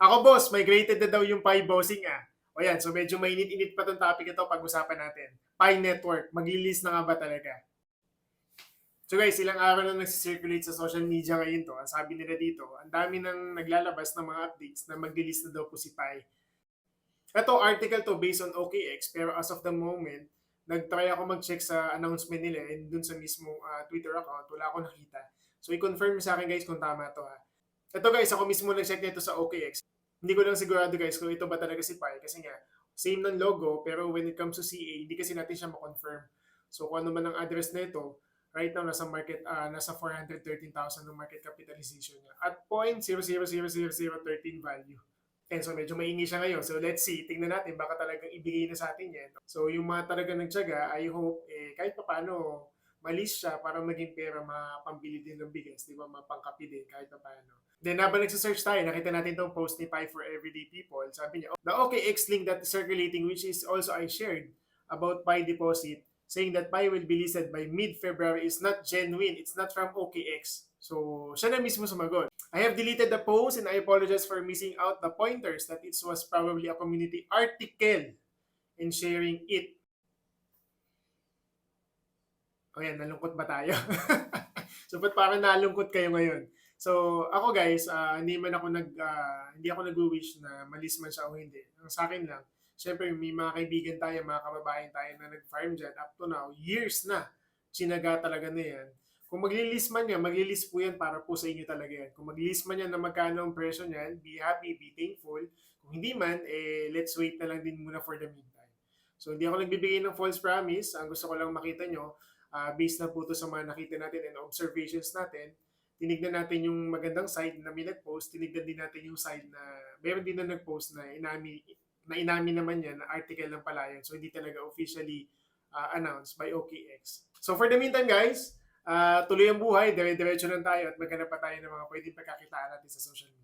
Ako boss, migrated na daw yung Pi bossing ah. O yan, so medyo mainit-init pa tong topic ito pag-usapan natin. Pi network, mag-release na nga ba talaga? So guys, ilang araw na nagsisirculate sa social media ngayon to. Ang sabi nila dito, ang dami nang naglalabas ng mga updates na mag-release na daw po si Pi. Ito, article to based on OKX, pero as of the moment, nag-try ako mag-check sa announcement nila and dun sa mismong Twitter account, wala ako nakita. So i-confirm sa akin guys kung tama to ha. Ito guys, ako mismo nag-check nito sa OKX. Hindi ko lang sigurado guys kung ito ba talaga si Pi kasi nga, same ng logo pero when it comes to CA, hindi kasi natin siya ma-confirm. So kung ano man ang address na ito, right now nasa 413,000 ng market capitalization niya at 0.000013 value. And so medyo maingi siya ngayon. So let's see, tingnan natin baka talagang ibigay na sa atin yan. So yung mga talagang nagtiyaga, I hope kahit pa paano malis siya para maging pera mapambili din ng bigas, di ba? Mapangkapi din kahit pa paano. Then habang nagsa-search tayo, nakita natin tong post ni Pi for Everyday People. Sabi niya, the OKX link that is circulating, which is also I shared about Pi Deposit, saying that Pi will be listed by mid-February is not genuine. It's not from OKX. So, siya na mismo sumagot. I have deleted the post and I apologize for missing out the pointers that it was probably a community article in sharing it. O yan, nalungkot ba tayo? So, ba't parang nalungkot kayo ngayon? So, ako guys, hindi ako nag-wish na malis man siya o hindi. Ang sa akin lang, syempre may mga kaibigan tayo, mga kababayan tayo na nag-farm dyan up to now, years na, sinaga talaga na yan. Kung mag-list man yan, mag-list po yan para po sa inyo talaga yan. Kung mag-list man yan na magkano ang presyo niyan, be happy, be thankful. Kung hindi man, let's wait na lang din muna for the meantime. So, hindi ako nagbibigay ng false promise. Ang gusto ko lang makita nyo, based na po to sa mga nakita natin and observations natin, tinignan natin yung magandang side na may nag-post, tinignan din natin yung side na meron din na nag-post na inamin naman yan na article ng pala yun. So hindi talaga officially announced by OKX. So for the meantime guys, tuloy ang buhay, dire-diretso lang tayo at maghanap pa tayo ng mga pwedeng pagkakitaan natin sa social media.